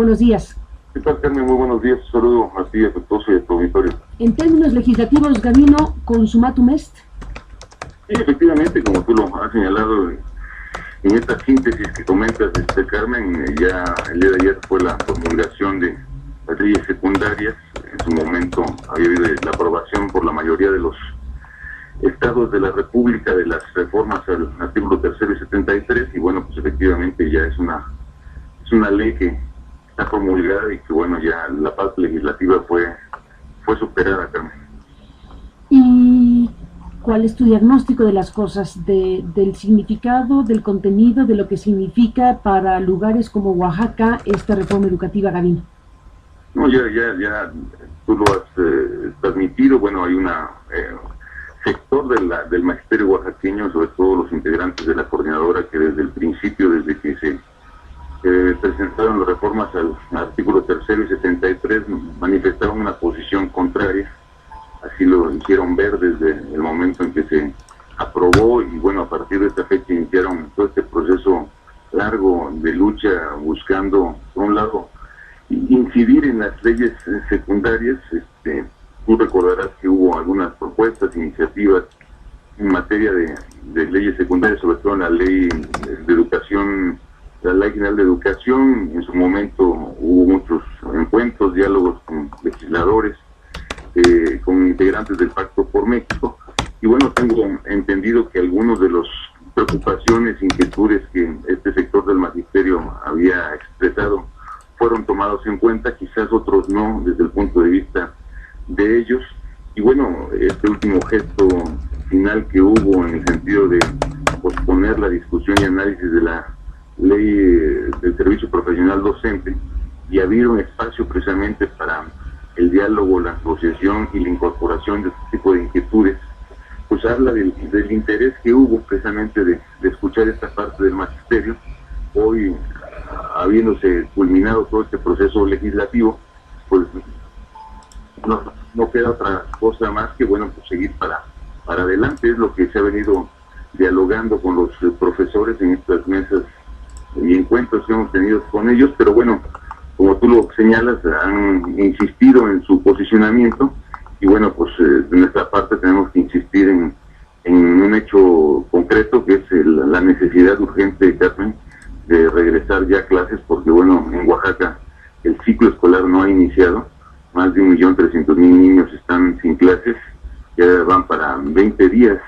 Buenos días. ¿Qué tal, Carmen? Muy buenos días. Un saludo a ti, a tu esposo y a tu auditorio. En términos legislativos, Gavino, ¿consumatum est? Sí, efectivamente, como tú lo has señalado en esta síntesis que comentas, Carmen, ya el día de ayer fue la promulgación de las leyes secundarias. En su momento había habido la aprobación por la mayoría de los estados de la República de las reformas al artículo 3 y 73, y bueno, pues efectivamente ya es una ley que está promulgada y que bueno, ya la parte legislativa fue superada, Carmen. ¿Y cuál es tu diagnóstico de las cosas, del significado, del contenido, de lo que significa para lugares como Oaxaca esta reforma educativa, Gavino? No, ya tú lo has transmitido. Bueno, hay una sector del magisterio oaxaqueño, sobre todo los integrantes de la coordinadora, que desde el principio, desde que se presentaron las reformas al artículo 3 y 73, manifestaron una posición contraria. Así lo hicieron ver desde el momento en que se aprobó, y bueno, a partir de esta fecha iniciaron todo este proceso largo de lucha buscando, por un lado, incidir en las leyes secundarias. Tú recordarás que hubo algunas propuestas, iniciativas en materia de leyes secundarias, sobre todo en la ley de educación, la Ley General de Educación. En su momento hubo muchos encuentros, diálogos con legisladores, con integrantes del Pacto por México, y bueno, tengo entendido que algunos de las preocupaciones, inquietudes que este sector del magisterio había expresado fueron tomados en cuenta, quizás otros no, desde el punto de vista de ellos. Y bueno, este último gesto final que hubo en el sentido de posponer la discusión y análisis de la ley del servicio profesional docente y abrir un espacio precisamente para el diálogo, la negociación y la incorporación de este tipo de inquietudes, pues habla del interés que hubo precisamente de escuchar esta parte del magisterio. Hoy, habiéndose culminado todo este proceso legislativo, pues no queda otra cosa más que bueno, pues seguir para adelante. Es lo que se ha venido dialogando con los profesores en estas mesas y encuentros que hemos tenido con ellos, pero bueno, como tú lo señalas, han insistido en su posicionamiento, y bueno, pues de nuestra parte tenemos que insistir en un hecho concreto, que es la necesidad urgente, Carmen, de regresar ya a clases, porque bueno, en Oaxaca el ciclo escolar no ha iniciado. Más de 1.300.000 niños están sin clases, ya van para 20 días,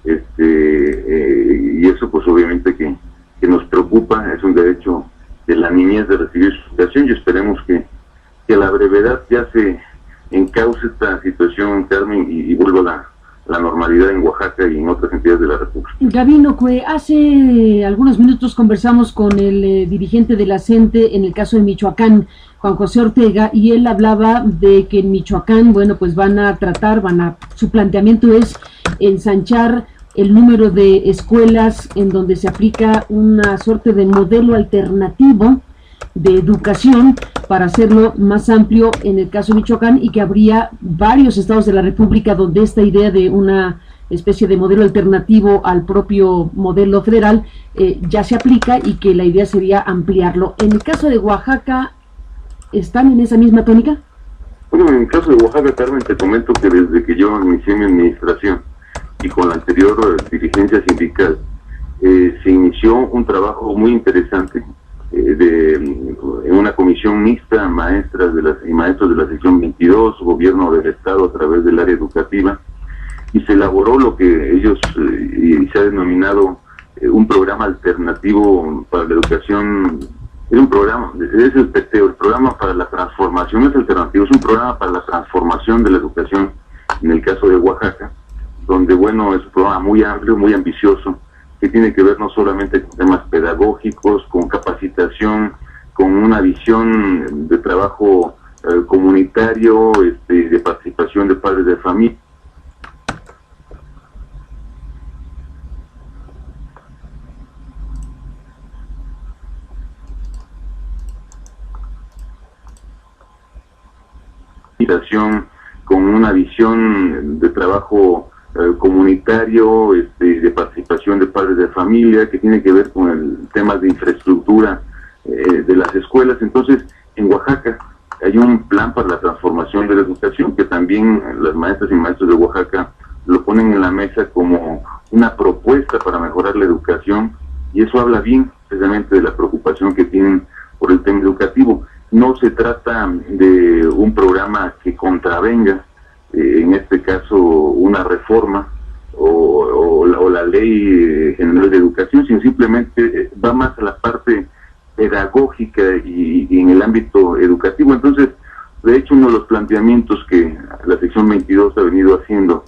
y eso pues obviamente que nos preocupa. Es un derecho de la niñez de recibir su educación, y esperemos que a la brevedad ya se encauce esta situación, Carmen, y vuelva la normalidad en Oaxaca y en otras entidades de la República. Gavino, hace algunos minutos conversamos con el dirigente de la CENTE en el caso de Michoacán, Juan José Ortega, y él hablaba de que en Michoacán, bueno, pues su planteamiento es ensanchar el número de escuelas en donde se aplica una suerte de modelo alternativo de educación para hacerlo más amplio en el caso de Michoacán, y que habría varios estados de la República donde esta idea de una especie de modelo alternativo al propio modelo federal ya se aplica, y que la idea sería ampliarlo. En el caso de Oaxaca, ¿están en esa misma tónica? Bueno, en el caso de Oaxaca, Carmen, te comento que desde que yo inicié mi administración y con la anterior dirigencia sindical, se inició un trabajo muy interesante en una comisión mixta, maestras y maestros de la sección 22, gobierno del estado a través del área educativa, y se elaboró lo que ellos se ha denominado un programa alternativo para la educación. Es un programa, es el PTEO, el programa para la transformación. No es alternativo, es un programa para la transformación de la educación en el caso de Oaxaca, donde bueno, es un programa muy amplio, muy ambicioso, que tiene que ver no solamente con temas pedagógicos, con capacitación, con una visión de trabajo comunitario, de participación de padres de familia. Con una visión de trabajo comunitario, de participación de padres de familia, que tiene que ver con el temas de infraestructura de las escuelas. Entonces, en Oaxaca hay un plan para la transformación de la educación, que también las maestras y maestros de Oaxaca lo ponen en la mesa como una propuesta para mejorar la educación, y eso habla bien precisamente de la preocupación que tienen por el tema educativo. No se trata de un programa que contravenga, en este caso, una reforma o la ley general de educación, sino simplemente va más a la parte pedagógica y en el ámbito educativo. Entonces, de hecho, uno de los planteamientos que la sección 22 ha venido haciendo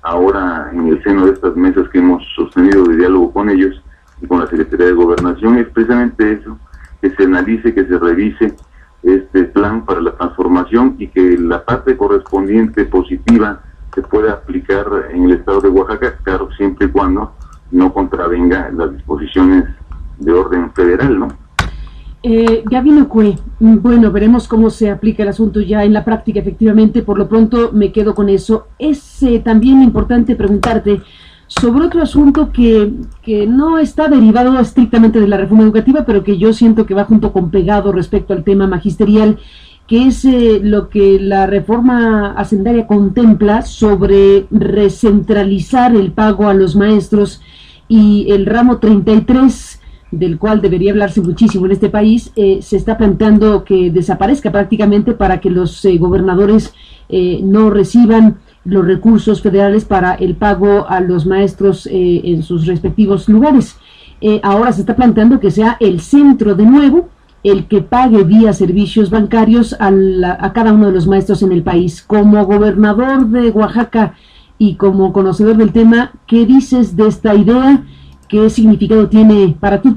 ahora en el seno de estas mesas que hemos sostenido de diálogo con ellos y con la Secretaría de Gobernación es precisamente eso, que se analice, que se revise este plan para la transformación y que la parte correspondiente positiva se pueda aplicar en el estado de Oaxaca, claro, siempre y cuando no contravenga las disposiciones de orden federal, ¿no? Gabino Cue, bueno, veremos cómo se aplica el asunto ya en la práctica, efectivamente. Por lo pronto me quedo con eso. Es también importante preguntarte sobre otro asunto que no está derivado estrictamente de la reforma educativa, pero que yo siento que va junto con pegado respecto al tema magisterial, que es lo que la reforma hacendaria contempla sobre recentralizar el pago a los maestros, y el ramo 33, del cual debería hablarse muchísimo en este país, se está planteando que desaparezca prácticamente para que los gobernadores no reciban los recursos federales para el pago a los maestros en sus respectivos lugares. Ahora se está planteando que sea el centro de nuevo el que pague vía servicios bancarios a cada uno de los maestros en el país. Como gobernador de Oaxaca y como conocedor del tema, ¿qué dices de esta idea? ¿Qué significado tiene para ti?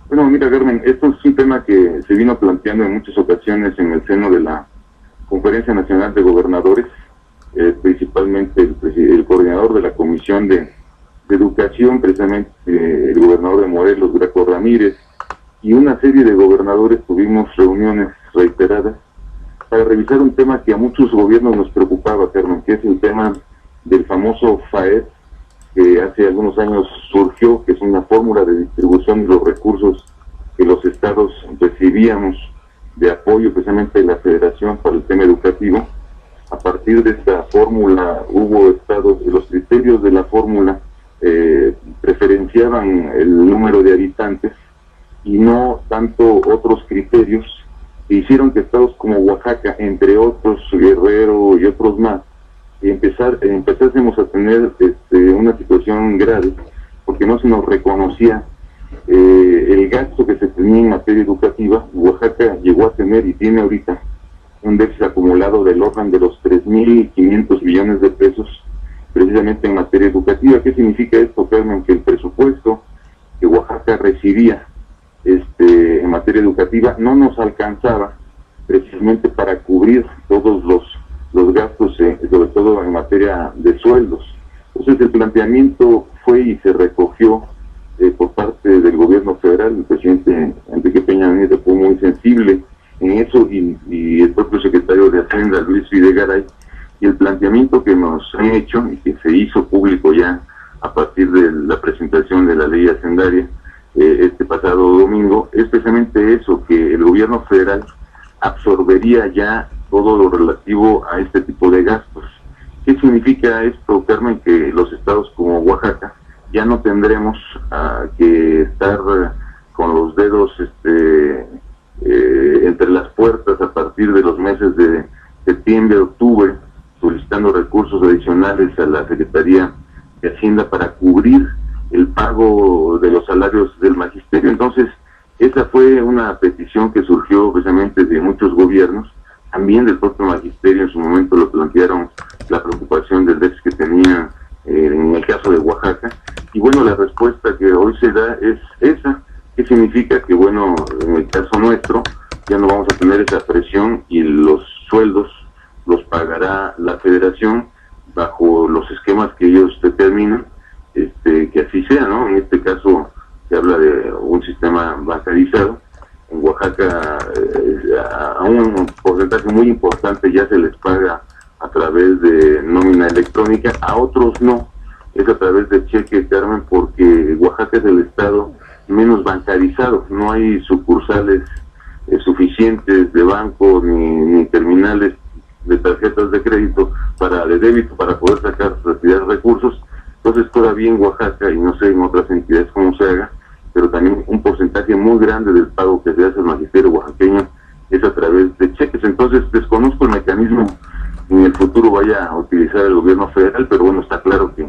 Bueno, mira, Carmen, esto es un tema que se vino planteando en muchas ocasiones en el seno de la Conferencia Nacional de Gobernadores, principalmente el coordinador de la Comisión de Educación, precisamente el gobernador de Morelos, Graco Ramírez, y una serie de gobernadores tuvimos reuniones reiteradas para revisar un tema que a muchos gobiernos nos preocupaba, Carmen, que es el tema del famoso FAED, que hace algunos años surgió, que es una fórmula de distribución de los recursos que los estados recibíamos de apoyo precisamente de la Federación para el tema educativo. A partir de esta fórmula hubo estados, los criterios de la fórmula preferenciaban el número de habitantes y no tanto otros criterios, que hicieron que estados como Oaxaca, entre otros, Guerrero y otros más, empezásemos a tener una situación grave, porque no se nos reconocía el gasto que se tenía en materia educativa. Oaxaca llegó a tener y tiene ahorita un déficit acumulado del orden de los 3.500 millones de pesos precisamente en materia educativa. ¿Qué significa esto, Carmen? Que el presupuesto que Oaxaca recibía en materia educativa no nos alcanzaba precisamente para cubrir todos los gastos, sobre todo en materia de sueldos. Entonces el planteamiento fue y se recogió por parte del gobierno federal. El presidente Enrique Peña Nieto fue muy sensible en eso, y el propio secretario de Hacienda, Luis Videgaray, y el planteamiento que nos han hecho y que se hizo público ya a partir de la presentación de la ley hacendaria este pasado domingo, es precisamente eso, que el gobierno federal absorbería ya todo lo relativo a este tipo de gastos. ¿Qué significa esto, Carmen? Que los estados como Oaxaca ya no tendremos que estar con los dedos entre las puertas a partir de los meses de septiembre, octubre, solicitando recursos adicionales a la Secretaría de Hacienda para cubrir el pago de los salarios del magisterio. Entonces, esa fue una petición que surgió precisamente de muchos gobiernos, también del propio magisterio. En su momento lo plantearon, la preocupación del déficit que tenía en el caso de Oaxaca, y bueno, la respuesta que hoy se da es esa. ¿Qué significa? Que bueno, en el caso nuestro ya no vamos a tener esa presión y los sueldos los pagará la Federación bajo los esquemas que ellos determinan, que así sea, ¿no? En este caso se habla de un sistema bancarizado. En Oaxaca a un porcentaje muy importante ya se les paga a través de nómina electrónica, a otros no, es a través de cheque, Carmen, porque Oaxaca es el estado menos bancarizado. No hay sucursales suficientes de banco ni terminales de tarjetas de crédito de débito para poder retirar recursos. Entonces todavía en Oaxaca, y no sé en otras entidades cómo se haga, pero también un porcentaje muy grande del pago que se hace al magisterio oaxaqueño es a través de cheques. Entonces desconozco el mecanismo que en el futuro vaya a utilizar el gobierno federal, pero bueno, está claro que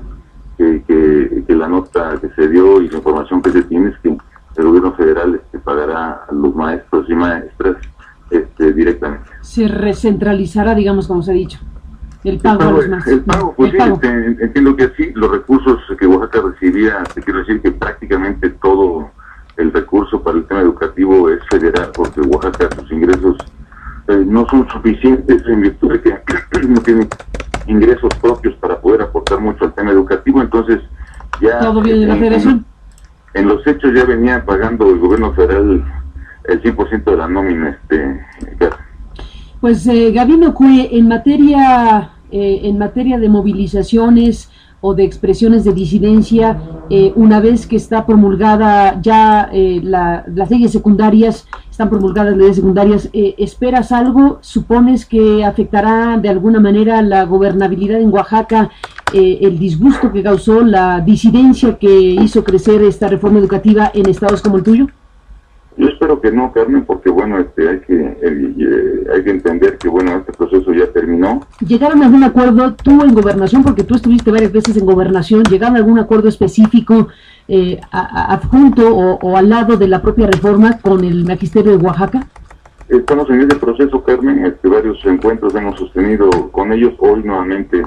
la nota que se dio y la información que se tiene es que el gobierno federal pagará a los maestros y maestras directamente. Se recentralizará, digamos, como se ha dicho, el pago a los maestros. El pago, pues entiendo que sí, los recursos que Oaxaca recibía, te quiero decir que prácticamente todo el recurso para el tema educativo es federal, porque Oaxaca sus ingresos no son suficientes en virtud de que no tiene ingresos propios para poder aportar mucho al tema educativo. Entonces ya todo viene de la federación. En los hechos ya venía pagando el gobierno federal el 100% de la nómina. Pues Gavino Cue, en materia de movilizaciones o de expresiones de disidencia, una vez que está promulgada ya las leyes secundarias, están promulgadas las leyes secundarias, ¿esperas algo? ¿Supones que afectará de alguna manera la gobernabilidad en Oaxaca, el disgusto que causó la disidencia que hizo crecer esta reforma educativa en estados como el tuyo? Yo espero que no, Carmen, porque bueno, hay que entender que bueno, este proceso ya terminó. ¿Llegaron a algún acuerdo tú en Gobernación, porque tú estuviste varias veces en Gobernación, llegaron a algún acuerdo específico adjunto o al lado de la propia reforma con el magisterio de Oaxaca? Estamos en ese proceso, Carmen, varios encuentros hemos sostenido con ellos. Hoy nuevamente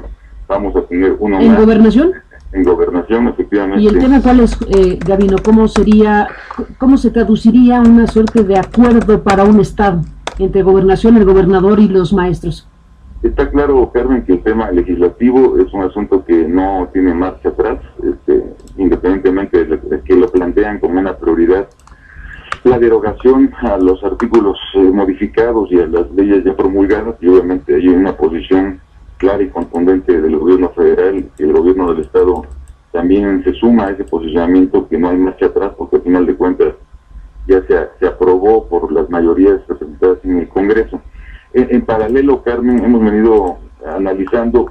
vamos a tener uno ¿En más. Gobernación? En Gobernación, efectivamente. ¿Y el tema cuál es, Gavino? ¿Cómo se traduciría una suerte de acuerdo para un Estado entre Gobernación, el gobernador y los maestros? Está claro, Carmen, que el tema legislativo es un asunto que no tiene marcha atrás, independientemente de que lo plantean como una prioridad. La derogación a los artículos modificados y a las leyes ya promulgadas, y obviamente hay una posición clara y contundente del gobierno federal, y el gobierno del estado también se suma a ese posicionamiento, que no hay marcha atrás, porque al final de cuentas ya se aprobó por las mayorías representadas en el Congreso. En paralelo, Carmen, hemos venido analizando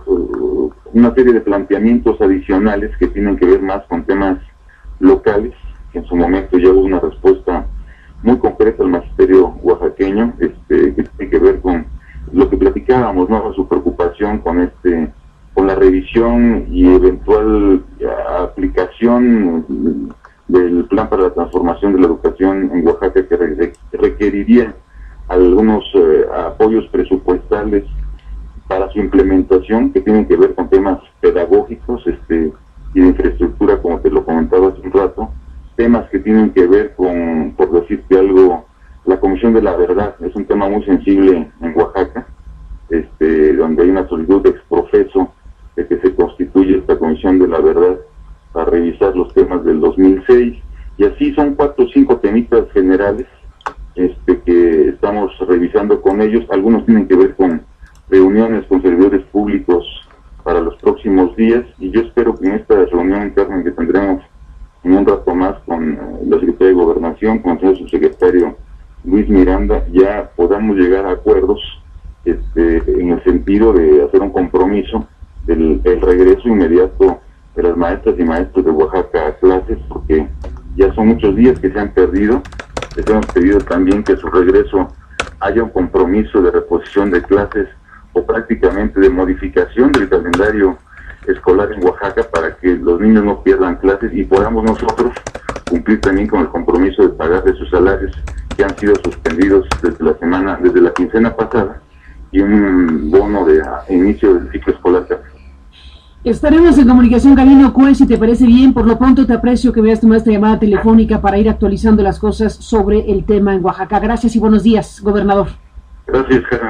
una serie de planteamientos adicionales que tienen que ver más con temas locales, que en su momento ya hubo una respuesta muy concreta al magisterio oaxaqueño, que tiene que ver con lo que platicábamos, ¿no? Su preocupación con la revisión y eventual aplicación del plan para la transformación de la educación en Oaxaca, que requeriría algunos apoyos presupuestales para su implementación, que tienen que ver con temas pedagógicos y de infraestructura, como te lo comentaba hace un rato, temas que tienen que ver con, por decirte algo, la Comisión de la Verdad. Es un tema muy sensible en Oaxaca, donde hay una solicitud de exprofeso de que se constituye esta Comisión de la Verdad para revisar los temas del 2006, y así son 4 o 5 temitas generales que estamos revisando con ellos. Algunos tienen que ver con reuniones con servidores públicos para los próximos días, y yo espero que en esta reunión interna que tendremos en un rato más con la Secretaría de Gobernación, con el subsecretario Luis Miranda, ya podamos llegar a acuerdos en el sentido de hacer un compromiso del regreso inmediato de las maestras y maestros de Oaxaca a clases, porque ya son muchos días que se han perdido. Les hemos pedido también que a su regreso haya un compromiso de reposición de clases o prácticamente de modificación del calendario escolar en Oaxaca, para que los niños no pierdan clases y podamos nosotros cumplir también con el compromiso de pagar de sus salarios que han sido suspendidos desde la quincena pasada, y un bono de inicio del ciclo escolar. Estaremos en comunicación, Gavino Cue, si te parece bien. Por lo pronto te aprecio que me hayas tomado esta llamada telefónica para ir actualizando las cosas sobre el tema en Oaxaca. Gracias y buenos días, gobernador. Gracias, Gerardo.